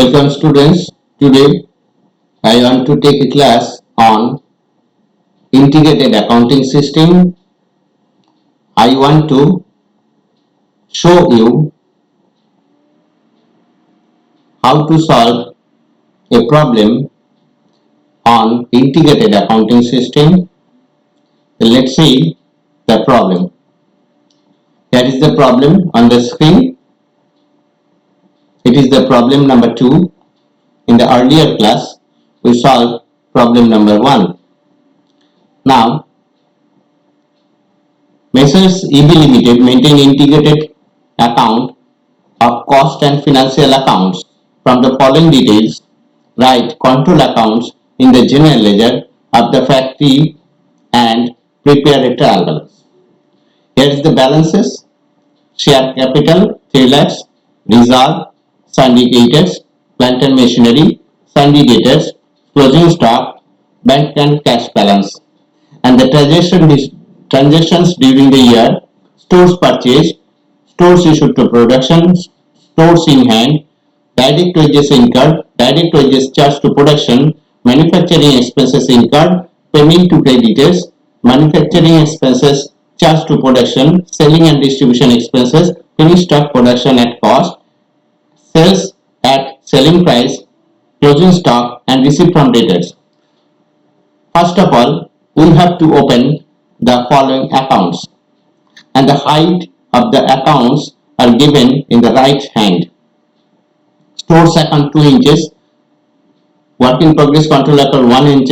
Welcome students. Today I want to take a class on integrated accounting system. I want to show you how to solve a problem on integrated accounting system. Let's see the problem. Here is the problem on the screen. It is the problem number 2. In the earlier class we solved problem number 1. Now Messrs EB Limited maintain integrated account of cost and financial accounts. From the following details, write control accounts in the general ledger of the factory and prepare a trial balance. Here is the balances: share capital 3 lakhs, reserve, sundry creditors, plant and machinery, sundry debtors, closing stock, bank and cash balance, and the transactions during the year: stores purchased, stores issued to production, stores in hand, direct wages incurred, direct wages charged to production, manufacturing expenses incurred, payment to creditors, manufacturing expenses charged to production, selling and distribution expenses, finished stock production at cost, sales at selling price, closing stock, and receipt from debtors. First of all, we have to open the following accounts, and the height of the accounts are given in the right hand. Stores account 2 inches, work in progress control account 1 inch,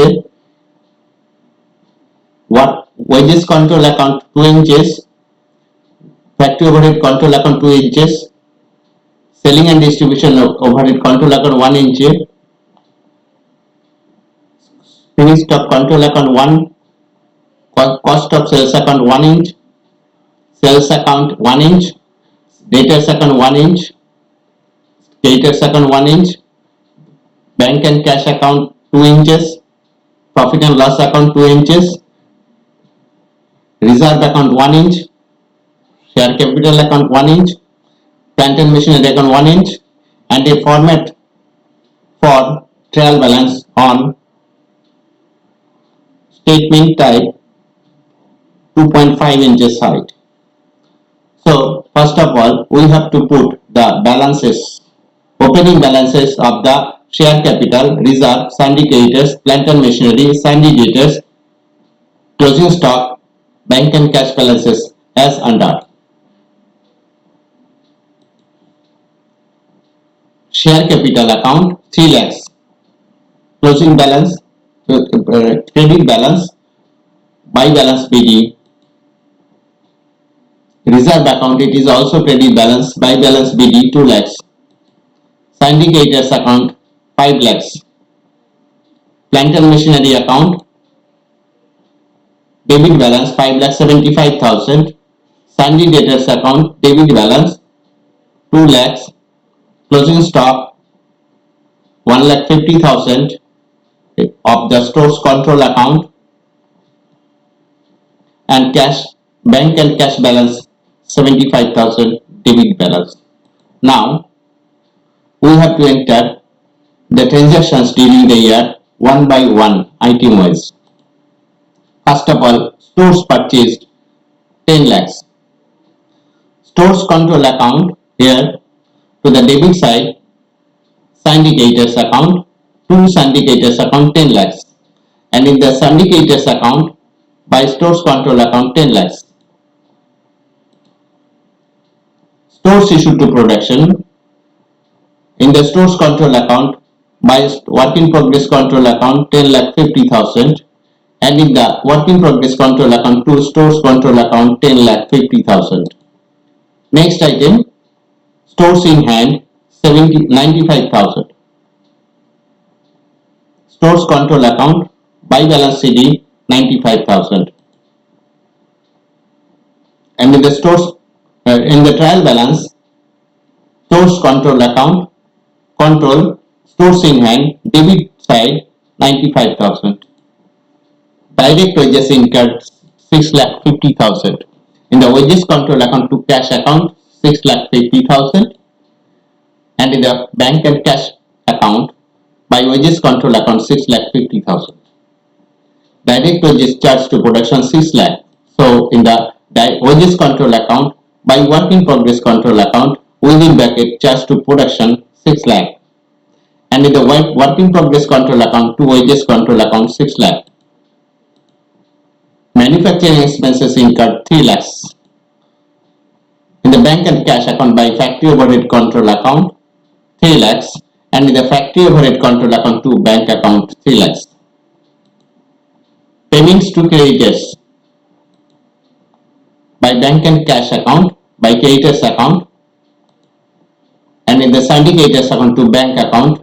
wages control account 2 inches, factory overhead control account 2 inches, selling and distribution overhead control account 1 inch, finished stock control account 1, cost of sales account 1 inch, sales account 1 inch, debtors account 1 inch, creditors account 1 inch, bank and cash account 2 inches, profit and loss account 2 inches, reserve account 1 inch, share capital account 1 inch, plant and machinery account 1 inch, and a format for trial balance on statement type 2.5 inches height. So first of all, we have to put the balances, opening balances of the share capital, reserve, sundry creditors, plant and machinery, sundry debtors, closing stock, bank and cash balances as under. Share capital account 3 lakhs, closing balance, credit balance, by balance BD. Reserve account, it is also credit balance, by balance BD 2 lakhs. Sundry creditors account 5 lakhs. Plant and machinery account, debit balance 5,75,000. Sundry debtors account, debit balance 2 lakhs. Closing stock 1,50,000 of the stores control account, and cash, bank and cash balance 75,000 debit balance. Now we have to enter the transactions during the year one by one item wise. First of all, stores purchased 10 lakhs. Stores control account, here to the debit side, sundry creditors account, to sundry creditors account 10 lakhs, and in the sundry creditors account by stores control account 10 lakhs. Stores issued to production, in the stores control account by work in progress control account 10,50,000, and in the work in progress control account to stores control account 10,50,000. Next item, stores in hand 95,000. Stores control account by balance CD 95,000. And in the stores in the trial balance, stores control account, control, stores in hand, debit side 95,000. Direct wages incurred 6,50,000. In the wages control account to cash account 6,50,000, and in the bank and cash account by wages control account 6,50,000. Direct wages charged to production 6 lakh. So in the wages control account by work in progress control account within bracket charged to production 6 lakh. And in the work in progress control account to wages control account 6 lakh. Manufacturing expenses incurred 3 lakhs. In the bank and cash account by factory overhead control account 3 lakhs, and in the factory overhead control account to bank account 3 lakhs. Payments to creditors by bank and cash account by creditors account, and in the syndicators account to bank account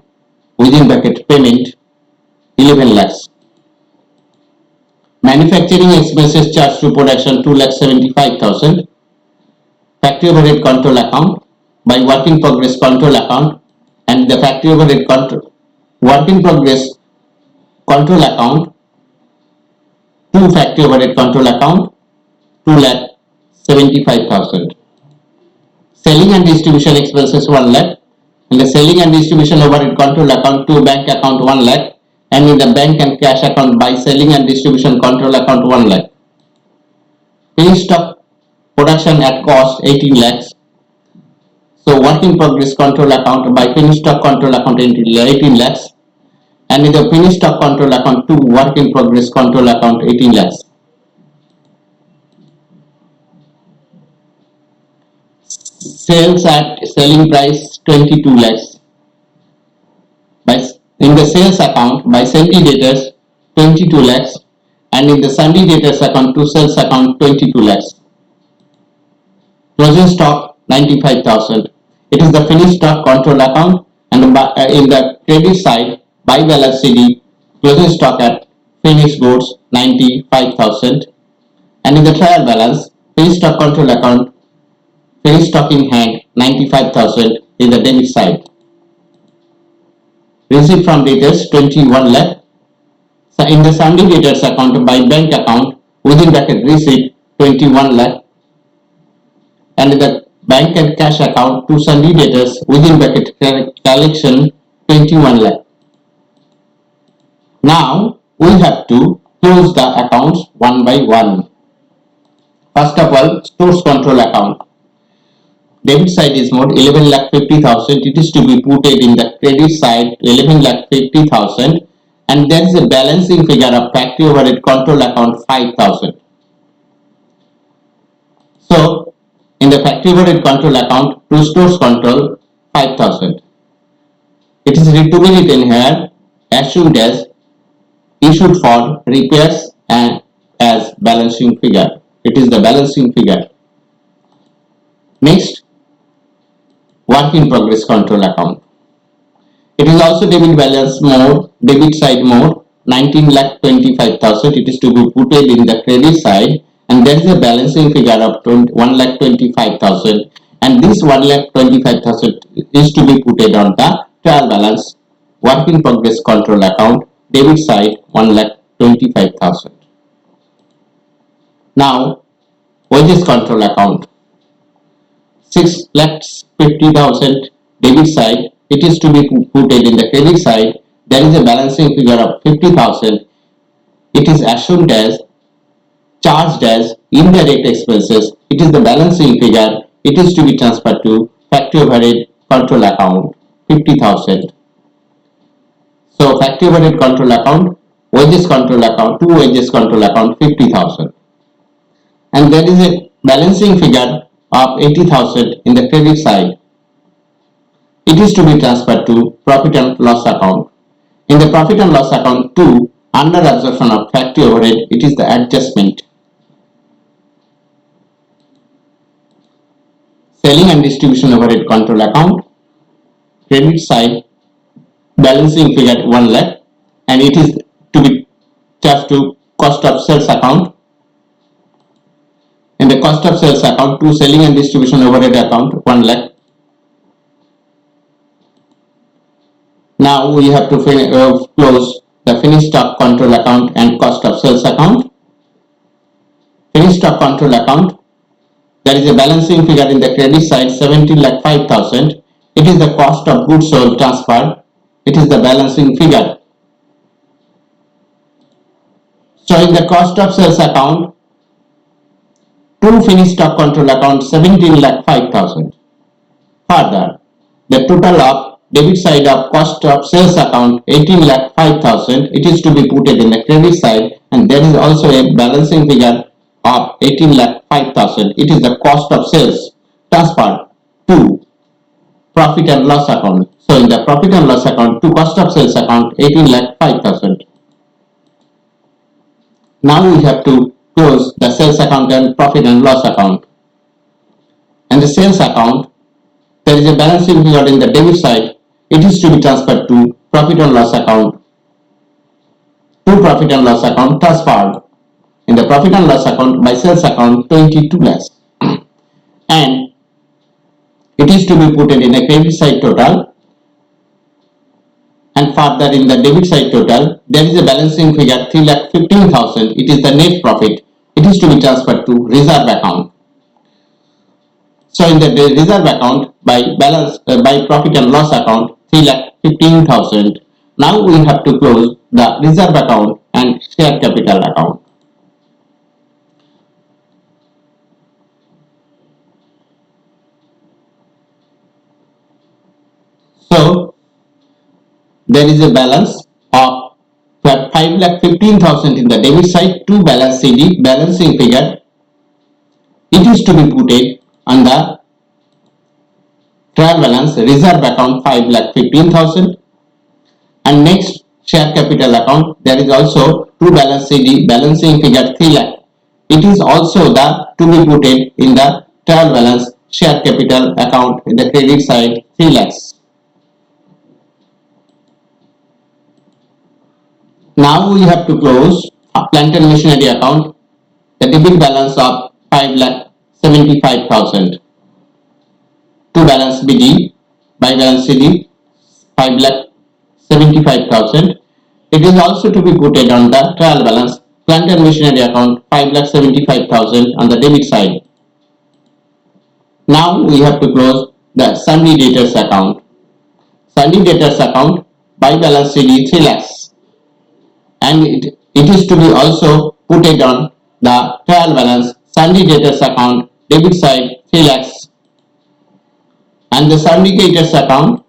within bracket payment 11 lakhs. Manufacturing expenses charged to production 2,75,000. Factory overhead control account by work in progress control account, and the factory overhead control work in progress control account to factory overhead control account 2,75,000. Selling and distribution expenses 1 lakh. In the selling and distribution overhead control account to bank account 1 lakh, and in the bank and cash account by selling and distribution control account 1 lakh. Finished stock production at cost 18 lakhs. So work in progress control account by finished stock control account 18 lakhs, and in the finished stock control account to work in progress control account 18 lakhs. Sales at selling price 22 lakhs. In the sales account by sundry debtors 22 lakhs, and in the sundry debtors account to sales account 22 lakhs. Closing stock 95,000. It is the finished stock control account, and in the credit side by balance CD closing stock at finished goods 95,000, and in the trial balance finished stock control account finished stock in hand 95,000 in the debit side. Receipt from debtors 21 lakh. So in the sundry debtors account by bank account within bracket receipt 21 lakh, and in the bank and cash account to sundry debtors within bracket collection 21 lakh. Now we have to close the accounts one by one. First of all, stores control account. Debit side is more 11,50,000. It is to be put in the credit side 11,50,000, and there is a balancing figure of factory overhead control account 5,000. So in the factory overhead control account to stores control 5,000. It is to be written here assumed as issued for repairs and as balancing figure. It is the balancing figure. Next, work in progress control account. It is also debit balance mode, debit side mode 19,25,000. It is to be put in the credit side, and there is a balancing figure of 1,25,000, and this 1,25,000 is to be put on the trial balance work in progress control account debit side 1,25,000. Now wages control account 6,50,000 debit side. It is to be put in the credit side. There is a balancing figure of 50,000. It is assumed as charged as indirect expenses. It is the balancing figure. It is to be transferred to factory overhead control account 50,000. So factory overhead control account, wages control account to wages control account 50,000, and there is a balancing figure of 80,000 in the credit side. It is to be transferred to profit and loss account. In the profit and loss account 2, under absorption of factory overhead, it is the adjustment. Selling and distribution overhead control account, credit side balancing figure 1 lakh, and it is to be charged to cost of sales account. In the cost of sales account to selling and distribution overhead account 1 lakh. Now we have to close the finished stock control account and cost of sales account. Finished stock control account, there is a balancing figure in the credit side 17,05,000. It is the cost of goods sold transferred It is the balancing figure. So in the cost of sales account, to finished stock control account 17,05,000. Further, the total of debit side of cost of sales account 18,05,000. It is to be put in the credit side, and there is also a balancing figure of 18,05,000. It is the cost of sales transferred to profit and loss account. So in the profit and loss account to cost of sales account 18,05,000. Now we have to close the sales account and profit and loss account. And the sales account, there is a balancing figure in the debit side. It is to be transferred to profit and loss account. To profit and loss account transferred in the profit and loss account by sales account 22 lakhs. And it is to be put in a credit side total. And further in the debit side total, there is a balancing figure 3,15,000. It is the net profit. It is to be transferred to reserve account. So in the reserve account by profit and loss account 3,15,000. Now we have to close the reserve account and share capital account. So there is a balance of 5,15,000 in the debit side to balance CD balancing figure. It is to be put on the trial balance reserve account 5,15,000, and next share capital account there is also to balance CD balancing figure 3 lakh. It is also the to be put in the trial balance share capital account in the credit side 3 lakhs. Now we have to close plant and machinery account, the debit balance of 5,75,000. To balance BD by balance CD 5,75,000. It is also to be put on the trial balance plant and machinery account 5,75,000 on the debit side. Now we have to close the sundry debtors account. Sundry debtors account by balance CD 3 lakhs. And it is to be also put on the trial balance sundry debtors account debit side 3 lakhs. And the sundry debtors account,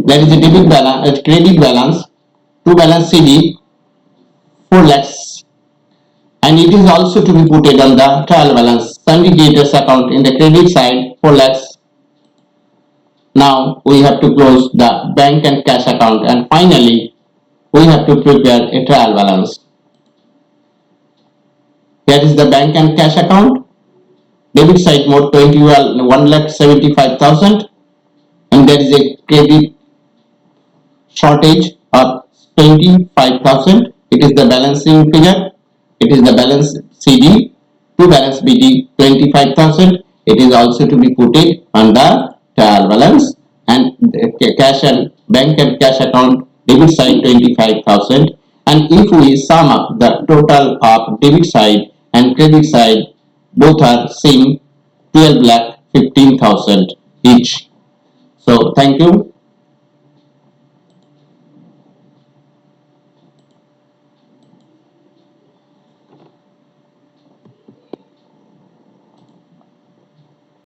there is a debit balance, credit balance to balance CD 4 lakhs. And it is also to be put on the trial balance sundry debtors account in the credit side 4 lakhs. Now we have to close the bank and cash account, and finally we have to prepare a trial balance. Here is the bank and cash account. Debit side mode 1,75,000, and there is a credit shortage of 25,000. It is the balancing figure. It is the balance CD to balance BD 25,000. It is also to be put on the trial balance, and the cash and bank and cash account debit side 25,000. And if we sum up the total of debit side and credit side, both are same 12,15,000 each. So thank you.